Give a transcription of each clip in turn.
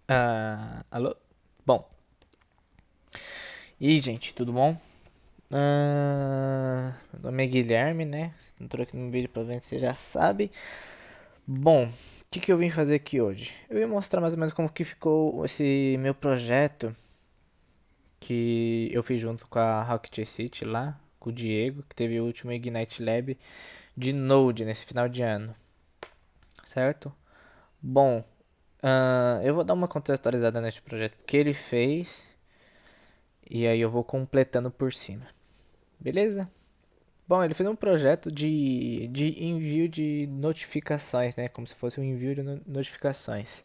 Alô? Bom, e aí, gente, tudo bom? Meu nome é Guilherme, né? Se não entrou aqui no vídeo pra ver, você já sabe. Bom, o que eu vim fazer aqui hoje? Eu ia mostrar mais ou menos como que ficou esse meu projeto que eu fiz junto com a Rocket City lá, com o Diego, que teve o último Ignite Lab de Node nesse final de ano, certo? Bom, eu vou dar uma contextualizada nesse projeto que ele fez e aí eu vou completando por cima. Beleza? Bom, ele fez um projeto de envio de notificações, né? Como se fosse um envio de notificações.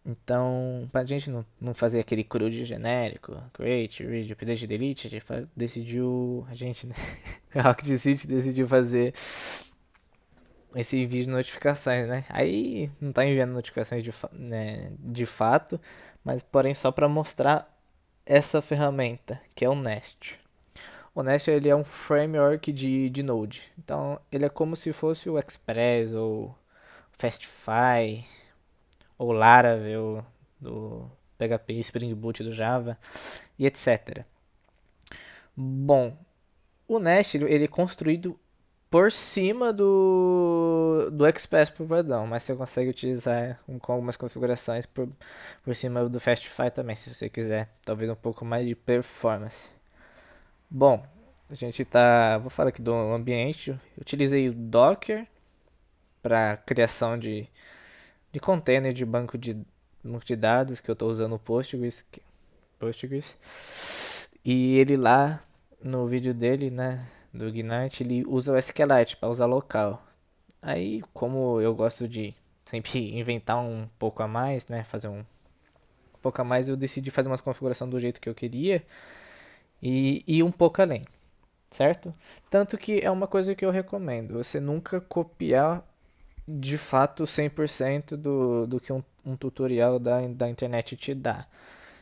Então, pra gente não fazer aquele CRUD genérico, create, read, update, delete, a gente decidiu, a gente, né? A Rocket City decidiu fazer esse envio de notificações, né? Aí não tá enviando notificações né, de fato, mas porém só para mostrar essa ferramenta, que é o Nest. O Nest ele é um framework de Node. Então ele é como se fosse o Express ou Fastify ou Laravel do PHP, Spring Boot do Java e etc. Bom, o Nest ele é construído por cima do Express Providão, mas você consegue utilizar com algumas configurações por cima do Fastify também, se você quiser, talvez um pouco mais de performance. Bom, a gente tá. Vou falar aqui do ambiente. Eu utilizei o Docker para criação de container de banco de dados que eu estou usando o Postgres. E ele lá no vídeo dele, né, do Ignite, ele usa o SQLite para usar local. Aí, como eu gosto de sempre inventar um pouco a mais, né, fazer um pouco a mais, eu decidi fazer umas configurações do jeito que eu queria e ir um pouco além. Certo? Tanto que é uma coisa que eu recomendo. Você nunca copiar de fato 100% do que um tutorial da internet te dá.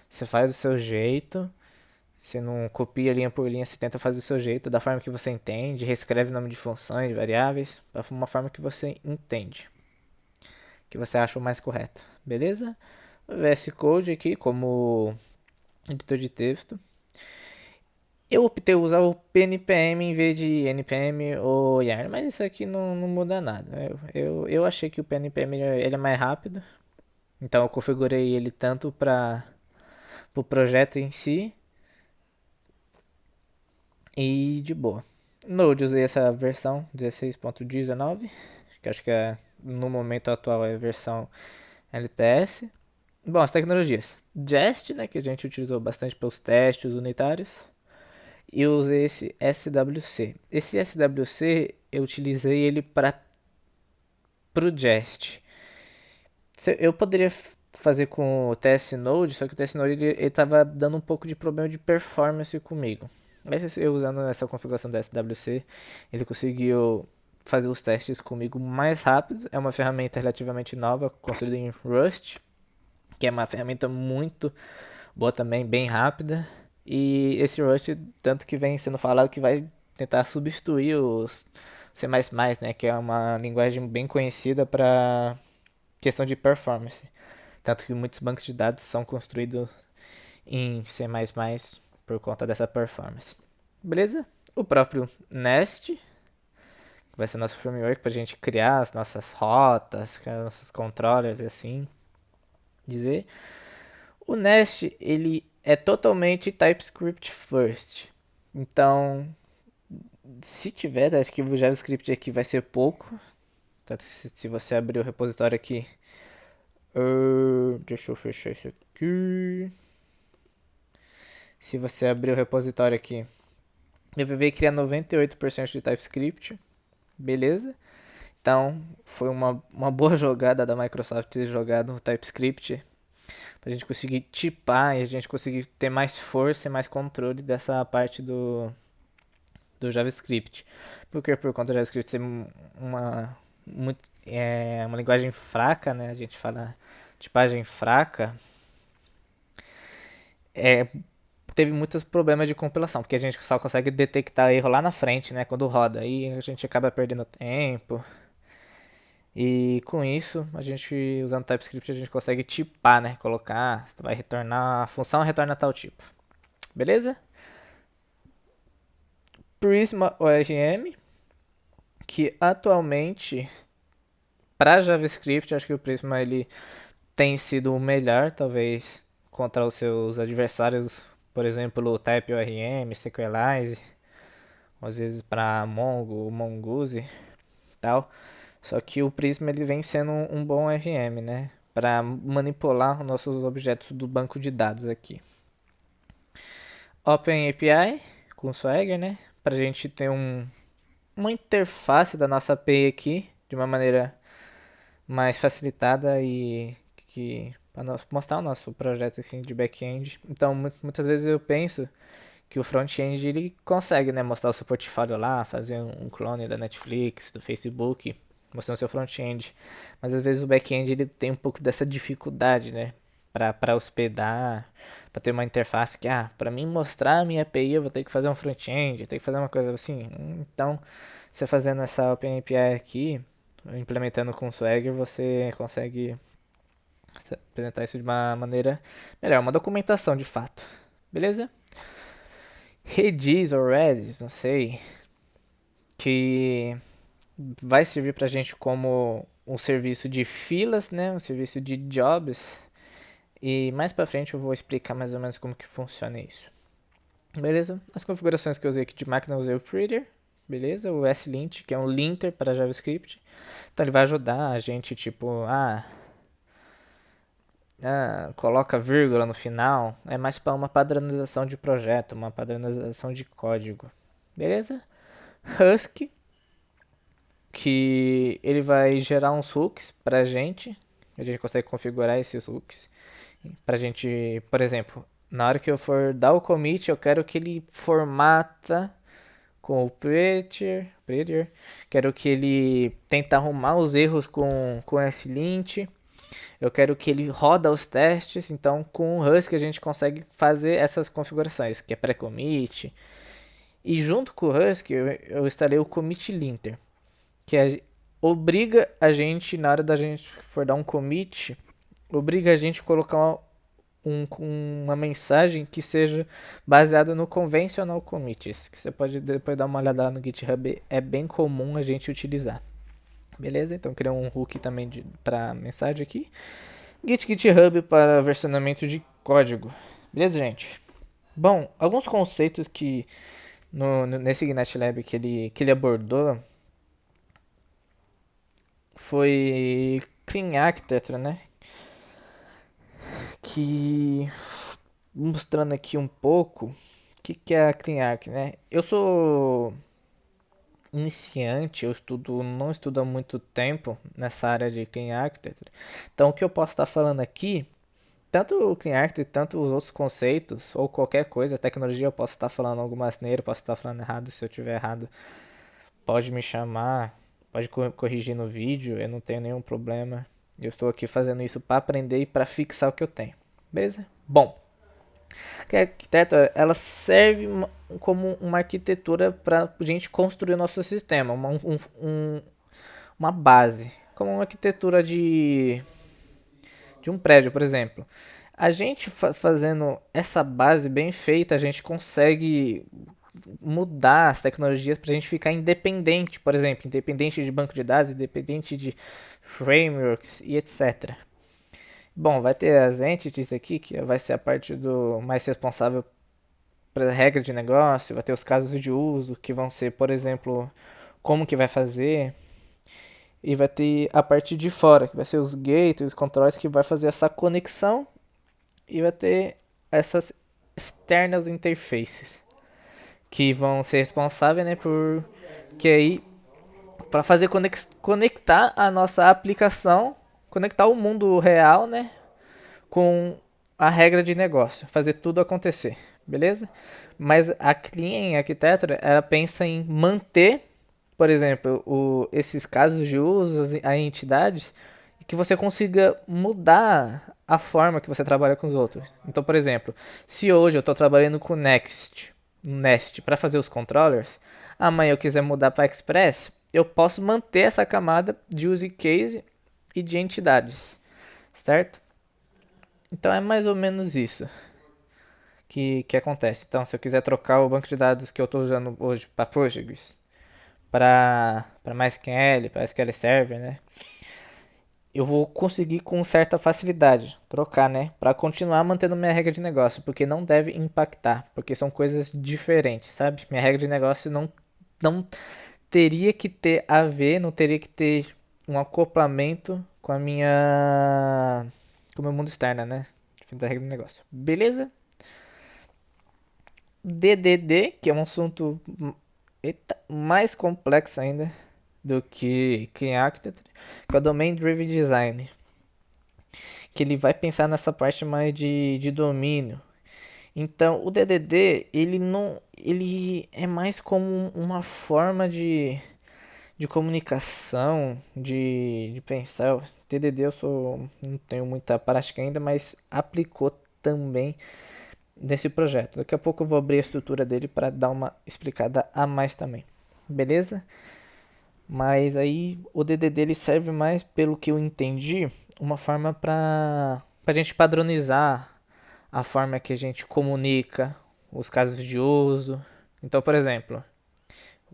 Você faz do seu jeito, você não copia linha por linha, você tenta fazer do seu jeito, da forma que você entende, reescreve o nome de funções, variáveis, da uma forma que você entende, que você acha o mais correto. Beleza? O VS Code aqui como editor de texto. Eu optei por usar o PNPM em vez de NPM ou YARN, mas isso aqui não muda nada. Eu achei que o PNPM ele é mais rápido, então eu configurei ele tanto para o pro projeto em si e de boa. Node usei essa versão 16.19, que acho que no momento atual é a versão LTS. Bom, as tecnologias. Jest, né, que a gente utilizou bastante para os testes unitários. E eu usei esse SWC. Esse SWC eu utilizei ele para o Jest. Eu poderia fazer com o TS Node, só que o TS Node ele tava dando um pouco de problema de performance comigo. Mas eu usando essa configuração do SWC, ele conseguiu fazer os testes comigo mais rápido. É uma ferramenta relativamente nova, construída em Rust, que é uma ferramenta muito boa também, bem rápida. E esse Rust, tanto que vem sendo falado que vai tentar substituir os C++, né, que é uma linguagem bem conhecida para questão de performance. Tanto que muitos bancos de dados são construídos em C++ por conta dessa performance. Beleza? O próprio Nest, que vai ser nosso framework para a gente criar as nossas rotas, criar nossos controllers e assim dizer. O Nest, ele é totalmente TypeScript first. Então, se tiver arquivo JavaScript aqui vai ser pouco. Tanto se você abrir o repositório aqui. Deixa eu fechar isso aqui. Se você abrir o repositório aqui, eu ver criar 98% de TypeScript. Beleza? Então, foi uma boa jogada da Microsoft ter jogado o TypeScript pra gente conseguir tipar e a gente conseguir ter mais força e mais controle dessa parte do JavaScript. Porque por conta do JavaScript ser uma linguagem fraca, né? A gente fala tipagem fraca, é, teve muitos problemas de compilação, porque a gente só consegue detectar erro lá na frente, né? Quando roda. Aí a gente acaba perdendo tempo. E com isso, a gente, usando TypeScript, a gente consegue tipar, né? Colocar, vai retornar, a função retorna tal tipo. Beleza? Prisma ORM, que atualmente, para JavaScript, acho que o Prisma ele tem sido o melhor, talvez, contra os seus adversários, por exemplo, o TypeORM, Sequelize, às vezes para Mongo, Mongoose e tal. Só que o Prisma ele vem sendo um bom ORM, né? Para manipular os nossos objetos do banco de dados aqui. OpenAPI com Swagger, né? Para a gente ter uma interface da nossa API aqui de uma maneira mais facilitada e que para mostrar o nosso projeto assim, de back-end. Então, muitas vezes eu penso que o front-end ele consegue, né, mostrar o seu portfólio lá, fazer um clone da Netflix, do Facebook, mostrando o seu front-end. Mas às vezes o back-end ele tem um pouco dessa dificuldade, né, para hospedar, para ter uma interface que, para mim mostrar a minha API eu vou ter que fazer um front-end, ter que fazer uma coisa assim. Então, você fazendo essa OpenAPI aqui, implementando com Swagger, você consegue apresentar isso de uma maneira melhor, uma documentação de fato. Beleza? Redis ou Redis, não sei, que vai servir pra gente como um serviço de filas, né, um serviço de jobs, e mais pra frente eu vou explicar mais ou menos como que funciona isso. Beleza? As configurações que eu usei aqui de máquina, eu usei o Prettier, beleza? O slint, que é um linter para JavaScript. Então ele vai ajudar a gente, tipo, coloca vírgula no final. É mais para uma padronização de projeto, uma padronização de código. Beleza? Husky, que ele vai gerar uns hooks pra gente. A gente consegue configurar esses hooks pra gente, por exemplo, na hora que eu for dar o commit, eu quero que ele formata com o Prettier, quero que ele tente arrumar os erros com esse lint, eu quero que ele roda os testes, então com o Husky a gente consegue fazer essas configurações, que é pré-commit, e junto com o Husky eu instalei o commit linter, que obriga a gente, na hora da gente for dar um commit, obriga a gente a colocar uma mensagem que seja baseada no conventional commits, que você pode depois dar uma olhada lá no GitHub, é bem comum a gente utilizar. Beleza? Então criei um hook também para mensagem aqui. GitHub para versionamento de código. Beleza, gente? Bom, alguns conceitos que nesse Ignite Lab que ele abordou foi Clean Architecture, né? Que mostrando aqui um pouco o que é a Clean Arch, né? Eu sou iniciante, não estudo há muito tempo nessa área de Clean Architecture. Então o que eu posso estar falando aqui, tanto o Clean Architecture, tanto os outros conceitos, ou qualquer coisa, tecnologia, eu posso estar falando alguma asneira, posso estar falando errado, se eu tiver errado, pode me chamar, pode corrigir no vídeo, eu não tenho nenhum problema. Eu estou aqui fazendo isso para aprender e para fixar o que eu tenho. Beleza? Bom, a arquitetura ela serve como uma arquitetura para a gente construir o nosso sistema, uma base, como uma arquitetura de um prédio, por exemplo. A gente fazendo essa base bem feita, a gente consegue mudar as tecnologias para a gente ficar independente, por exemplo, independente de banco de dados, independente de frameworks e etc. Bom, vai ter as entities aqui, que vai ser a parte do mais responsável para regra de negócio, vai ter os casos de uso, que vão ser, por exemplo, como que vai fazer, e vai ter a parte de fora, que vai ser os gateways, os controles, que vai fazer essa conexão, e vai ter essas external interfaces, que vão ser responsáveis, né, por que aí para fazer conectar a nossa aplicação, conectar o mundo real, né, com a regra de negócio, fazer tudo acontecer, beleza? Mas a Clean Architecture, ela pensa em manter, por exemplo, esses casos de uso, as entidades, e que você consiga mudar a forma que você trabalha com os outros. Então, por exemplo, se hoje eu estou trabalhando com Nest para fazer os controllers, amanhã eu quiser mudar para Express, eu posso manter essa camada de use case e de entidades, certo? Então é mais ou menos isso que acontece. Então, se eu quiser trocar o banco de dados que eu estou usando hoje para Postgres, para MySQL, para SQL Server, né? Eu vou conseguir com certa facilidade trocar, né? Para continuar mantendo minha regra de negócio, porque não deve impactar, porque são coisas diferentes, sabe? Minha regra de negócio não teria que ter a ver, não teria que ter um acoplamento com a minha com o meu mundo externo, né? Da regra de negócio. Beleza? DDD, que é um assunto mais complexo ainda do que Clean Architecture, que é o Domain Driven Design, que ele vai pensar nessa parte mais de domínio. Então, o DDD, ele é mais como uma forma de comunicação, de pensar. O DDD não tenho muita prática ainda, mas aplicou também nesse projeto. Daqui a pouco eu vou abrir a estrutura dele para dar uma explicada a mais também. Beleza? Mas aí o DDD ele serve mais, pelo que eu entendi, uma forma para a gente padronizar a forma que a gente comunica os casos de uso. Então, por exemplo,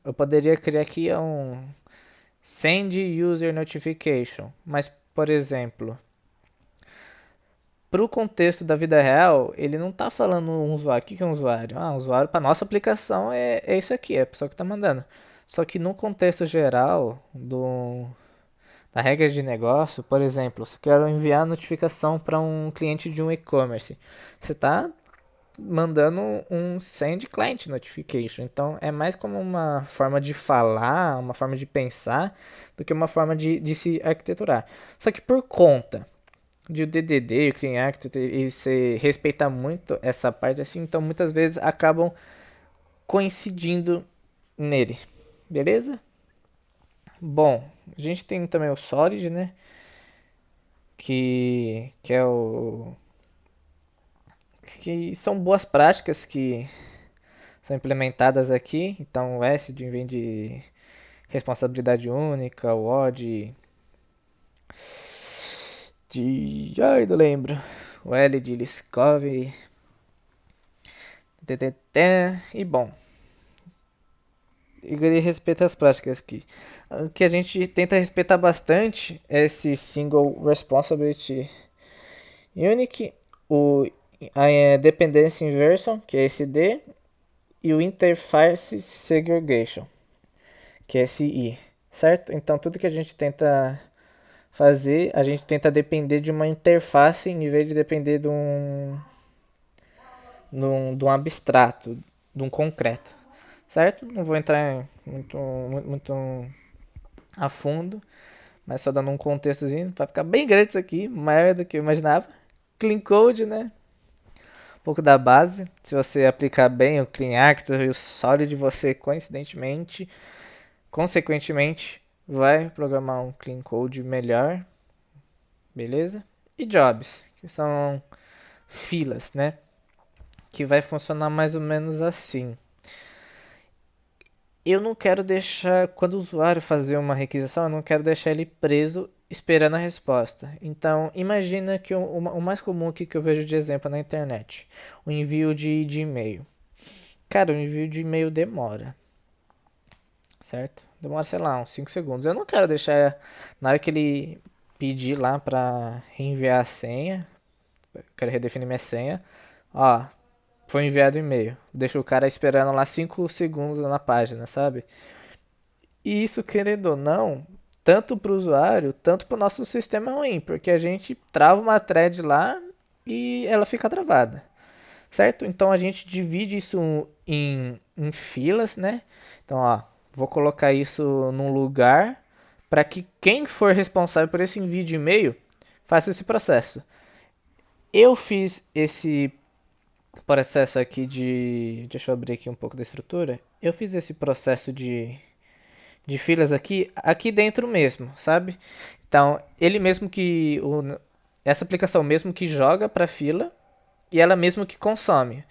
eu poderia criar aqui um send user notification, mas, por exemplo, para o contexto da vida real, ele não está falando um usuário. O que é um usuário? Um usuário para nossa aplicação é isso aqui, é a pessoa que está mandando. Só que no contexto geral da regra de negócio, por exemplo, se eu quero enviar notificação para um cliente de um e-commerce, você está mandando um send client notification. Então é mais como uma forma de falar, uma forma de pensar, do que uma forma de se arquiteturar. Só que por conta de o DDD, o Clean Architecture, e se respeitar muito essa parte assim, então muitas vezes acabam coincidindo nele. Beleza? Bom, a gente tem também o Solid, né? Que é o que são boas práticas que são implementadas aqui. Então o S vem de responsabilidade única, o O ai, não lembro. O L de Liskov. E bom, ele respeita as práticas aqui. O que a gente tenta respeitar bastante é esse Single Responsibility Unique, a Dependency Inversion, que é esse D, e o Interface Segregation, que é esse I, certo? Então tudo que a gente tenta fazer, a gente tenta depender de uma interface em vez de depender de um abstrato, de um concreto, certo? Não vou entrar muito a fundo, mas só dando um contextozinho, vai ficar bem grande isso aqui, maior do que eu imaginava. Clean Code, né? Um pouco da base. Se você aplicar bem o Clean Architecture e o Solid, você consequentemente, vai programar um Clean Code melhor, beleza? E Jobs, que são filas, né? Que vai funcionar mais ou menos assim. Eu não quero deixar, quando o usuário fazer uma requisição, eu não quero deixar ele preso esperando a resposta. Então, imagina que o mais comum aqui que eu vejo de exemplo na internet, o envio de e-mail. Cara, o envio de e-mail demora, certo? Demora, sei lá, uns 5 segundos. Eu não quero deixar, na hora que ele pedir lá para reenviar a senha, eu quero redefinir minha senha, ó, foi enviado e-mail. Deixa o cara esperando lá 5 segundos na página, sabe? E isso, querendo ou não, tanto para o usuário, tanto para o nosso sistema é ruim, porque a gente trava uma thread lá e ela fica travada, certo? Então a gente divide isso em filas, né? Então, ó, vou colocar isso num lugar para que quem for responsável por esse envio de e-mail faça esse processo. Eu fiz esse processo aqui de. Deixa eu abrir aqui um pouco da estrutura. Eu fiz esse processo de filas aqui dentro mesmo, sabe? Então, ele mesmo que. Essa aplicação mesmo que joga para fila e ela mesmo que consome.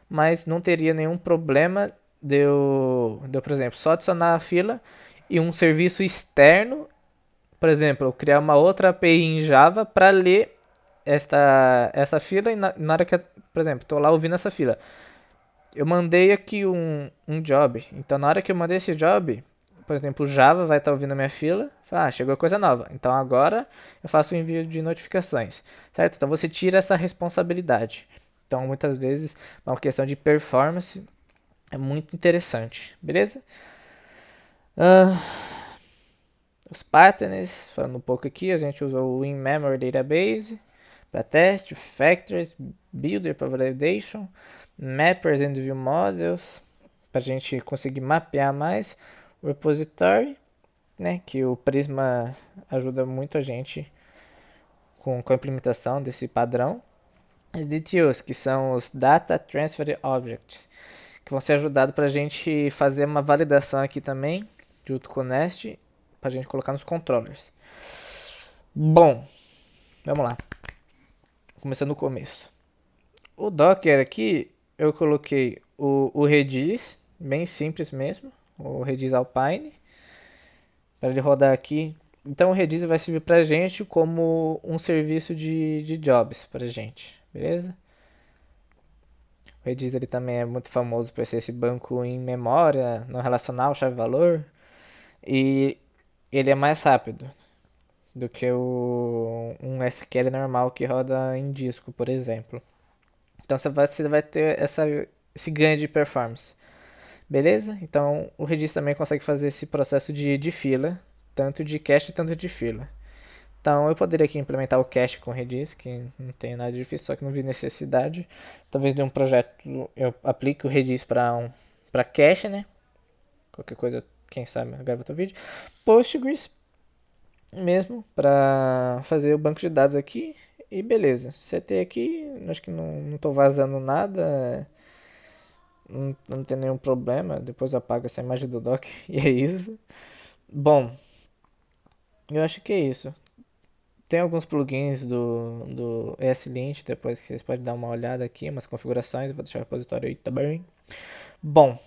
Mas não teria nenhum problema por exemplo, só adicionar a fila e um serviço externo, por exemplo, eu criar uma outra API em Java para ler essa fila e na hora que, por exemplo, estou lá ouvindo essa fila, eu mandei aqui um job, então na hora que eu mandei esse job, por exemplo, o Java vai estar ouvindo a minha fila, fala, chegou coisa nova, então agora eu faço o envio de notificações, certo? Então você tira essa responsabilidade. Então muitas vezes uma questão de performance é muito interessante, beleza? Ah, os patterns, falando um pouco aqui, a gente usou o in-memory database para teste, factories, builder para validation, mappers and view models para a gente conseguir mapear mais o repository, né, que o Prisma ajuda muito a gente com a implementação desse padrão. As DTOs, que são os Data Transfer Objects, que vão ser ajudados para a gente fazer uma validação aqui também, junto com o Nest, para a gente colocar nos controllers. Bom, vamos lá. Começando no começo. O Docker aqui, eu coloquei o Redis, bem simples mesmo, o Redis Alpine, para ele rodar aqui. Então o Redis vai servir para a gente como um serviço de jobs para a gente, beleza? O Redis ele também é muito famoso por ser esse banco em memória, não relacional, chave-valor. E ele é mais rápido do que um SQL normal que roda em disco, por exemplo. Então você vai ter esse ganho de performance. Beleza? Então o Redis também consegue fazer esse processo de fila, tanto de cache tanto de fila. Então eu poderia aqui implementar o cache com o Redis, que não tem nada de difícil, só que não vi necessidade. Talvez de um projeto eu aplique o Redis para cache, né? Qualquer coisa, quem sabe, eu gravo outro vídeo. Postgres mesmo, para fazer o banco de dados aqui. E beleza, CT aqui, acho que não tô vazando nada, não tem nenhum problema. Depois eu apago essa imagem do Docker e é isso. Bom, eu acho que é isso. Tem alguns plugins do ESLint, depois que vocês podem dar uma olhada aqui, umas configurações, eu vou deixar o repositório aí também. Bom,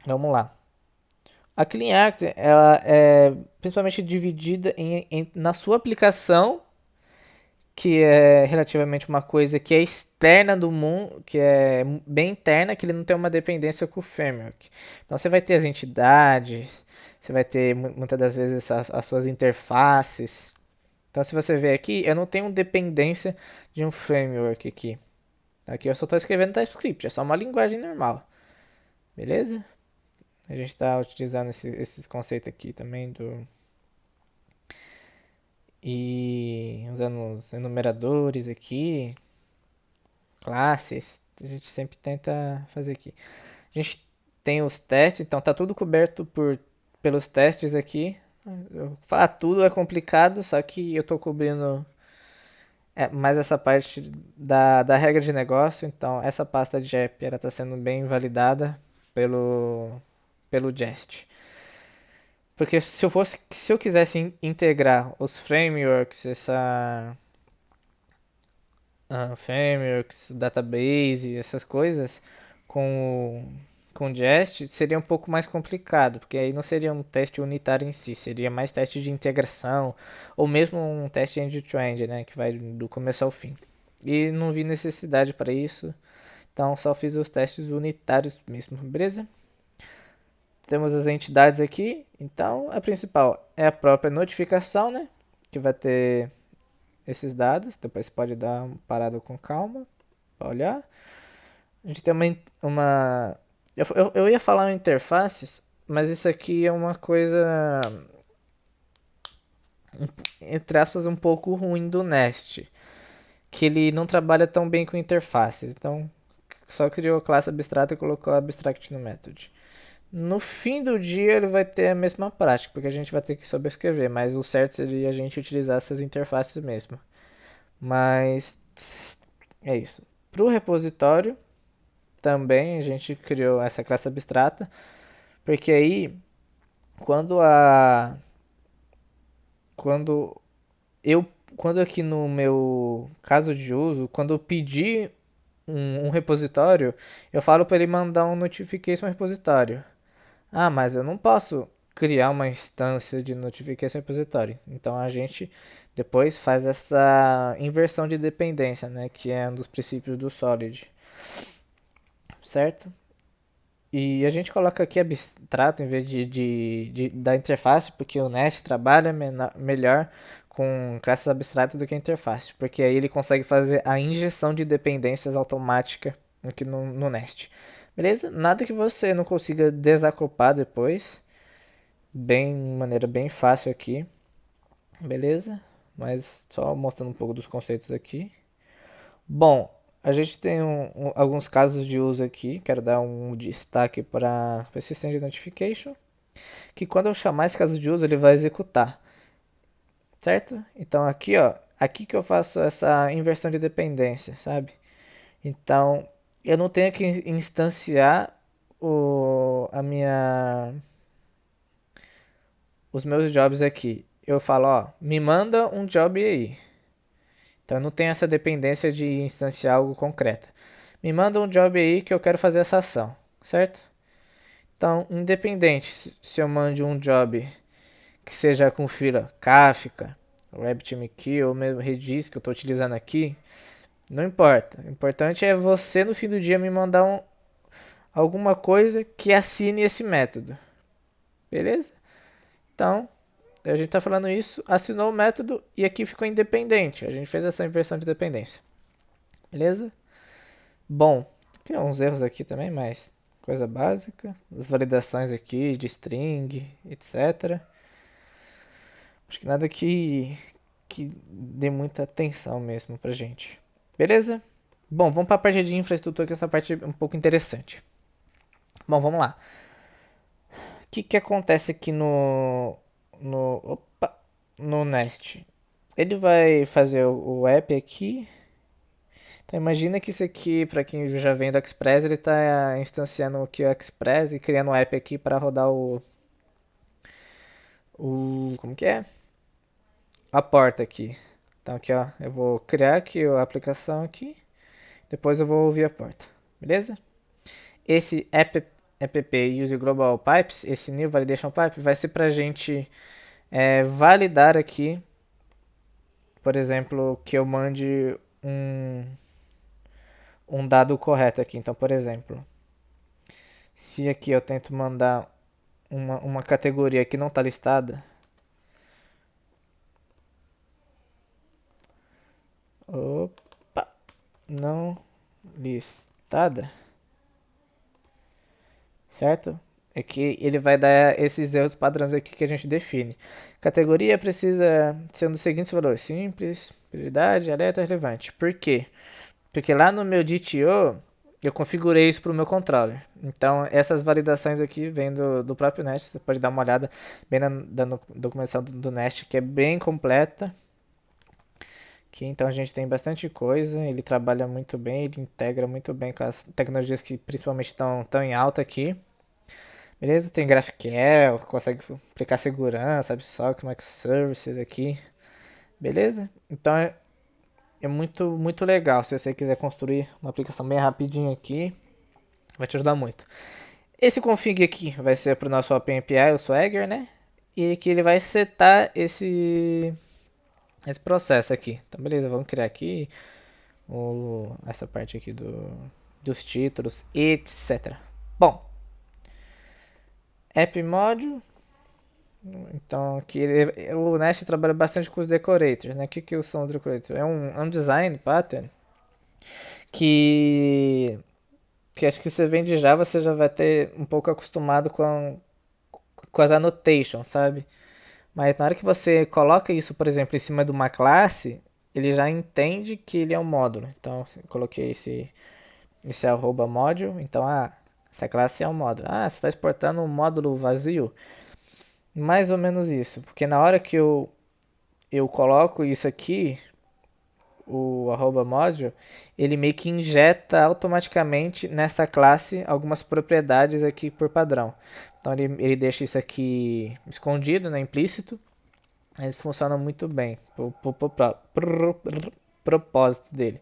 vamos lá. A Clean Act, ela é principalmente dividida na sua aplicação, que é relativamente uma coisa que é externa do mundo, que é bem interna, que ele não tem uma dependência com o framework. Então você vai ter as entidades, você vai ter muitas das vezes as suas interfaces. Então se você ver aqui, eu não tenho dependência de um framework aqui. Aqui eu só estou escrevendo TypeScript, é só uma linguagem normal. Beleza? A gente está utilizando esses conceitos aqui também e usando os enumeradores aqui, classes, a gente sempre tenta fazer aqui. A gente tem os testes, então tá tudo coberto pelos testes aqui. Eu falar tudo é complicado, só que eu tô cobrindo mais essa parte da regra de negócio, então essa pasta de app ela está sendo bem validada pelo Jest. Porque se eu quisesse integrar os frameworks, frameworks, database, essas coisas com Jest, seria um pouco mais complicado, porque aí não seria um teste unitário em si, seria mais teste de integração, ou mesmo um teste end-to-end, né, que vai do começo ao fim. E não vi necessidade para isso, então só fiz os testes unitários mesmo, beleza? Temos as entidades aqui, então a principal é a própria notificação, né, que vai ter esses dados, depois você pode dar uma parada com calma, para olhar. A gente tem uma eu ia falar interfaces, mas isso aqui é uma coisa, entre aspas, um pouco ruim do Nest, que ele não trabalha tão bem com interfaces, então só criou a classe abstrata e colocou a abstract no method. No fim do dia ele vai ter a mesma prática, porque a gente vai ter que sobrescrever, mas o certo seria a gente utilizar essas interfaces mesmo. Mas é isso. Para o repositório, também a gente criou essa classe abstrata, porque aí quando a quando eu quando aqui no meu caso de uso, quando eu pedir um repositório, eu falo para ele mandar um notification repositório. Ah, mas eu não posso criar uma instância de notification repository. Então a gente depois faz essa inversão de dependência, né, que é um dos princípios do Solid, certo? E a gente coloca aqui abstrato em vez da interface, porque o Nest trabalha melhor com classes abstratas do que a interface, porque aí ele consegue fazer a injeção de dependências automática aqui no Nest. Beleza? Nada que você não consiga desacoplar depois. Bem, maneira bem fácil aqui. Beleza? Mas só mostrando um pouco dos conceitos aqui. Bom, a gente tem alguns casos de uso aqui. Quero dar um destaque para esse Send Notification. Que quando eu chamar esse caso de uso, ele vai executar. Certo? Então aqui, ó. Aqui que eu faço essa inversão de dependência, sabe? Então, eu não tenho que instanciar os meus jobs aqui. Eu falo, ó, me manda um job aí. Então, eu não tenho essa dependência de instanciar algo concreto. Me manda um job aí que eu quero fazer essa ação, certo? Então, independente se eu mande um job que seja com fila Kafka, RabbitMQ ou mesmo Redis que eu estou utilizando aqui, não importa. O importante é você no fim do dia me mandar alguma coisa que assine esse método. Beleza? Então, a gente está falando isso, assinou o método e aqui ficou independente. A gente fez essa inversão de dependência. Beleza? Bom, tem uns erros aqui também, mas coisa básica. As validações aqui de string, etc. Acho que nada que dê muita atenção mesmo pra gente. Beleza? Bom, vamos para a parte de infraestrutura, que essa parte é um pouco interessante. Bom, vamos lá. O que acontece aqui no Nest? Ele vai fazer o app aqui. Então imagina que isso aqui, para quem já vem do Express, ele está instanciando aqui o Express e criando um app aqui para rodar como que é? A porta aqui. Então aqui, ó, eu vou criar aqui a aplicação aqui, depois eu vou ouvir a porta. Beleza? Esse app use global pipes, esse new validation pipe vai ser para a gente validar aqui, por exemplo, que eu mande um dado correto aqui. Então, por exemplo, se aqui eu tento mandar uma categoria que não está listada, opa, não listada, certo? É que ele vai dar esses erros padrões aqui que a gente define. Categoria precisa ser um dos seguintes valores: simples, prioridade, alerta, relevante. Por quê? Porque lá no meu DTO eu configurei isso para o meu controller. Então essas validações aqui vêm do próprio Nest. Você pode dar uma olhada bem na documentação do Nest, que é bem completa. Aqui, então a gente tem bastante coisa. Ele trabalha muito bem, ele integra muito bem com as tecnologias que principalmente estão em alta aqui. Beleza? Tem GraphQL, consegue aplicar segurança, WebSocket, microservices aqui. Beleza? Então é muito legal. Se você quiser construir uma aplicação bem rapidinho aqui, vai te ajudar muito. Esse config aqui vai ser para o nosso OpenAPI, o Swagger, né? E aqui ele vai setar esse processo aqui. Então beleza, vamos criar aqui essa parte aqui dos títulos, etc. Bom, App Module. Então aqui o Nest trabalha bastante com os decorators, né? O que são os decorators? É um design pattern que acho que você vem de Java, você já vai ter um pouco acostumado com as annotations, sabe? Mas na hora que você coloca isso, por exemplo, em cima de uma classe, ele já entende que ele é um módulo. Então eu coloquei esse arroba module, então essa classe é um módulo. Você está exportando um módulo vazio? Mais ou menos isso, porque na hora que eu coloco isso aqui, o arroba module, ele meio que injeta automaticamente nessa classe algumas propriedades aqui por padrão. Então ele deixa isso aqui escondido, né, implícito, mas funciona muito bem pro propósito dele.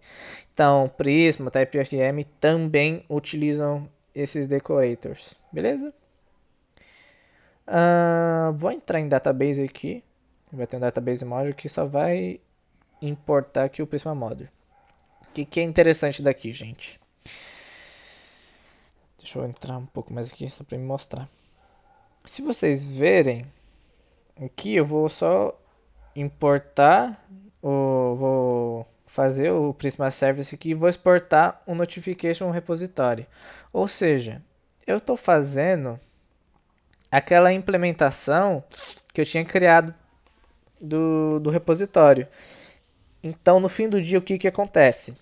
Então Prisma, TypeRM também utilizam esses decorators, beleza? Vou entrar em database aqui. Vai ter um database module que só vai importar aqui o Prisma Module. O que é interessante daqui, gente? Deixa eu entrar um pouco mais aqui só para me mostrar. Se vocês verem aqui, eu vou só importar, vou fazer o Prisma Service aqui e vou exportar um Notification Repository. Ou seja, eu estou fazendo aquela implementação que eu tinha criado do repositório. Então, no fim do dia, o que acontece?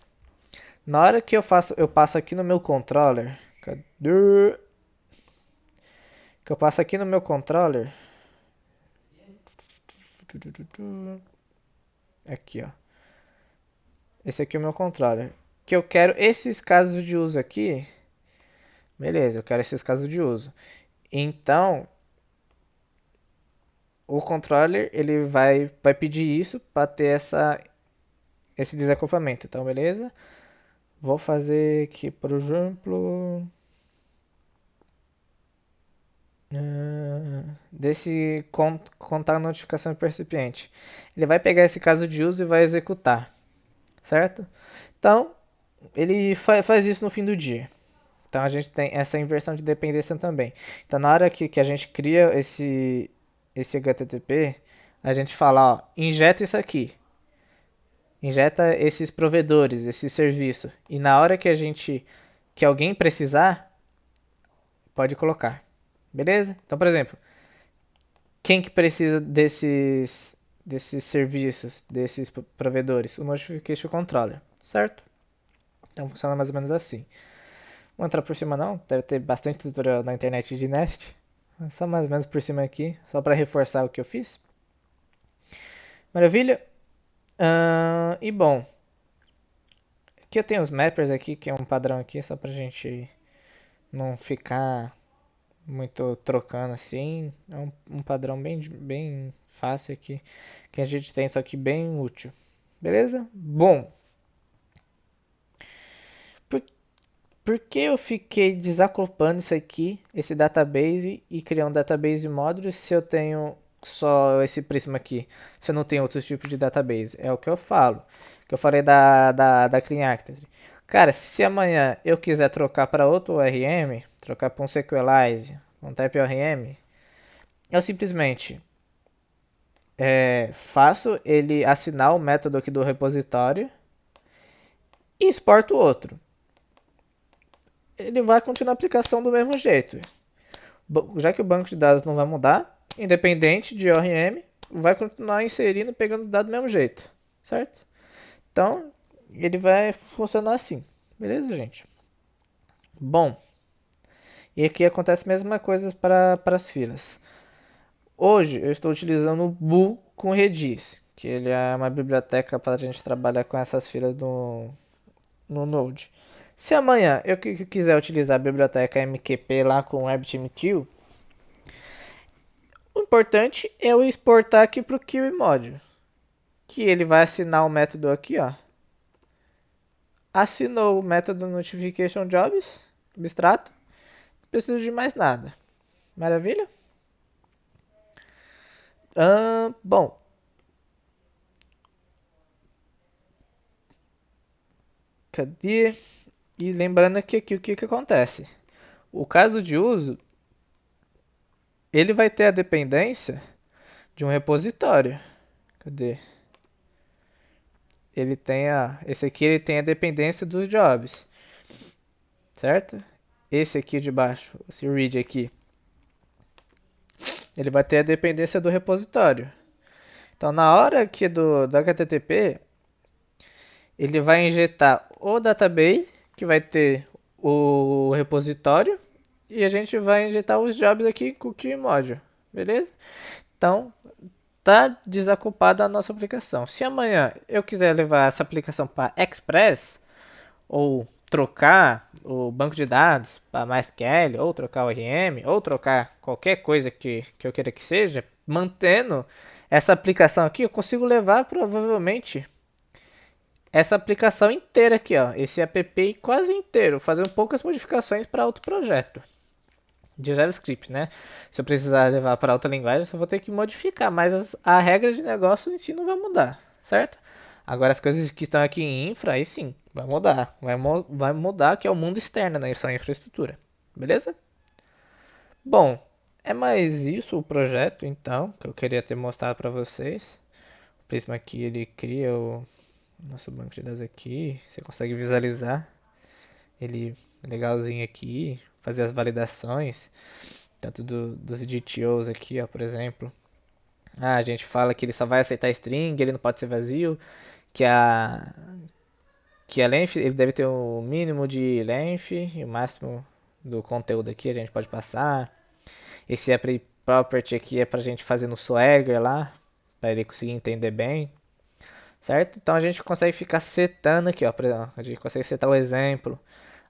Na hora que eu passo aqui no meu controller, cadê? Que eu passo aqui no meu controller, aqui, ó. Esse aqui é o meu controller. Que eu quero esses casos de uso aqui. Beleza, eu quero esses casos de uso. Então, o controller ele vai pedir isso para ter esse desacoplamento. Então, beleza? Vou fazer aqui, por exemplo, desse contar notificação per recipiente. Ele vai pegar esse caso de uso e vai executar, certo? Então, ele faz isso no fim do dia. Então, a gente tem essa inversão de dependência também. Então, na hora que a gente cria esse HTTP, a gente fala, ó, injeta isso aqui. Injeta esses provedores, esse serviço. E na hora que alguém precisar, pode colocar. Beleza? Então, por exemplo, quem que precisa desses serviços, desses provedores? O Notification Controller, certo? Então funciona mais ou menos assim. Vou entrar por cima não, deve ter bastante tutorial na internet de Nest. Só mais ou menos por cima aqui, só para reforçar o que eu fiz. Maravilha? E bom, aqui eu tenho os mappers aqui, que é um padrão aqui, só pra gente não ficar muito trocando assim. É um padrão bem fácil aqui, que a gente tem, só que bem útil. Beleza? Bom, por que eu fiquei desacoplando isso aqui, esse database, e criar um database módulo se eu tenho só esse Prisma aqui? Se eu não tenho outros tipos de database? É o que eu falo. Que eu falei da Clean Architecture. Cara, se amanhã eu quiser trocar para outro ORM, trocar para um Sequelize, um Type ORM, eu simplesmente faço ele assinar o método aqui do repositório e exporto outro. Ele vai continuar a aplicação do mesmo jeito. Já que o banco de dados não vai mudar, independente de ORM, vai continuar inserindo, pegando dados do mesmo jeito, certo? Então, ele vai funcionar assim, beleza, gente? Bom, e aqui acontece a mesma coisa para as filas. Hoje eu estou utilizando o Boo com Redis, que ele é uma biblioteca para a gente trabalhar com essas filas no Node. Se amanhã eu quiser utilizar a biblioteca MQP lá com WebTMQ, o importante é eu exportar aqui para o Kiwi Module, que ele vai assinar o método aqui, ó. Assinou o método Notification Jobs, abstrato, não preciso de mais nada. Maravilha? Bom, cadê? E lembrando que aqui o que acontece? O caso de uso, ele vai ter a dependência de um repositório. Cadê? Esse aqui ele tem a dependência dos jobs, certo? Esse aqui de baixo, esse read aqui, ele vai ter a dependência do repositório. Então, na hora aqui do HTTP, ele vai injetar o database, que vai ter o repositório, e a gente vai injetar os jobs aqui com o Key Module, beleza? Então, tá desacoplada a nossa aplicação. Se amanhã eu quiser levar essa aplicação para Express, ou trocar o banco de dados para MySQL, ou trocar o ORM, ou trocar qualquer coisa que eu queira que seja, mantendo essa aplicação aqui, eu consigo levar provavelmente essa aplicação inteira aqui, ó, esse app quase inteiro, fazendo poucas modificações para outro projeto. de JavaScript, né? Se eu precisar levar para outra linguagem, eu só vou ter que modificar, mas a regra de negócio em si não vai mudar, certo? Agora as coisas que estão aqui em infra, aí sim, vai mudar. Vai mudar que é o mundo externo, né? Isso é a infraestrutura. Beleza? Bom, é mais isso o projeto, então, que eu queria ter mostrado para vocês. O Prisma aqui, ele cria o nosso banco de dados aqui. Você consegue visualizar ele legalzinho aqui, fazer as validações, tanto dos DTOs aqui, ó, por exemplo. Ah, a gente fala que ele só vai aceitar string, ele não pode ser vazio, que a length, ele deve ter o mínimo de length e o máximo do conteúdo aqui a gente pode passar. Esse apply property aqui é pra gente fazer no Swagger lá, para ele conseguir entender bem, certo? Então a gente consegue ficar setando aqui, ó, a gente consegue setar o exemplo.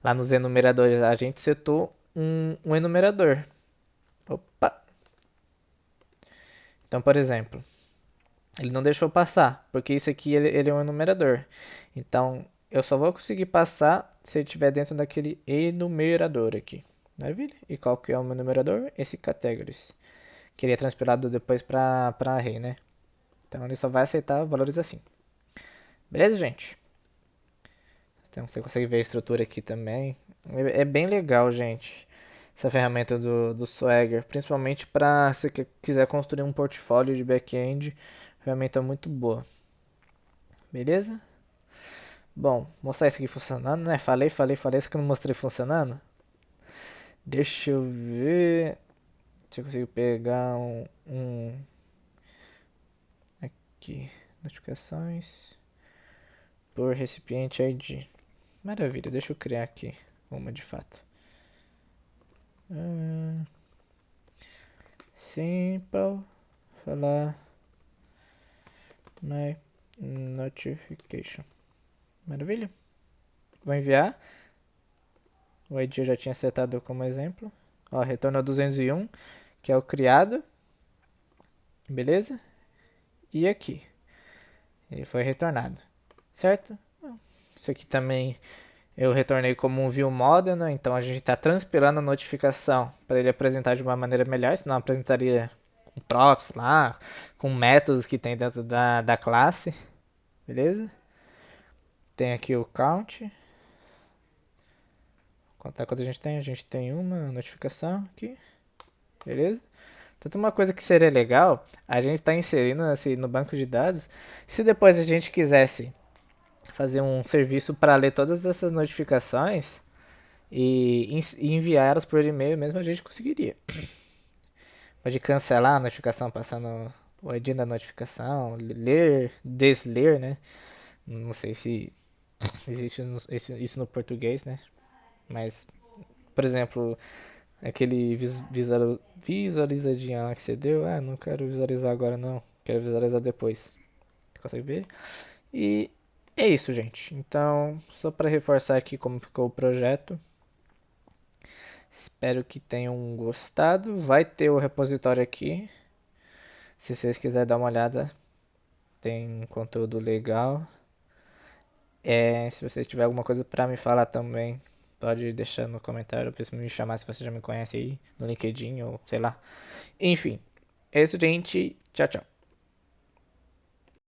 Lá nos enumeradores, a gente setou um enumerador. Opa! Então, por exemplo, ele não deixou passar, porque isso aqui ele é um enumerador. Então, eu só vou conseguir passar se ele estiver dentro daquele enumerador aqui. Maravilha? E qual que é o meu enumerador? Esse categories. Que ele é transpilado depois para array, né? Então, ele só vai aceitar valores assim. Beleza, gente? Então, você consegue ver a estrutura aqui também. É bem legal, gente, essa ferramenta do Swagger, principalmente para se você quiser construir um portfólio de back-end, ferramenta muito boa. Beleza? Bom, mostrar isso aqui funcionando, né? Falei, isso que eu não mostrei funcionando. Deixa eu ver se eu consigo pegar aqui, notificações por recipiente ID. Maravilha, deixa eu criar aqui uma de fato. Simple falar my notification. Maravilha. Vou enviar. O ID eu já tinha setado como exemplo. Ó, retorna 201, que é o criado. Beleza? E aqui. Ele foi retornado. Certo? Isso aqui também eu retornei como um view model, né? Então a gente está transpilando a notificação para ele apresentar de uma maneira melhor, senão apresentaria com props lá, com métodos que tem dentro da classe. Beleza? Tem aqui o count. Contar quanto a gente tem? A gente tem uma notificação aqui. Beleza? Então, uma coisa que seria legal, a gente tá inserindo assim, no banco de dados. Se depois a gente quisesse fazer um serviço para ler todas essas notificações e enviar elas por e-mail mesmo, a gente conseguiria. Pode cancelar a notificação passando o ID da notificação, ler, desler, né? Não sei se existe isso no português, né? Mas, por exemplo, aquele visualizadinha lá que você deu, ah, não quero visualizar agora não, quero visualizar depois. Consegue ver? E é isso, gente. Então, só para reforçar aqui como ficou o projeto. Espero que tenham gostado. Vai ter o repositório aqui. Se vocês quiserem dar uma olhada, tem conteúdo legal. Se vocês tiverem alguma coisa para me falar também, pode deixar no comentário, ou me chamar se você já me conhece aí, no LinkedIn ou sei lá. Enfim, é isso, gente. Tchau, tchau.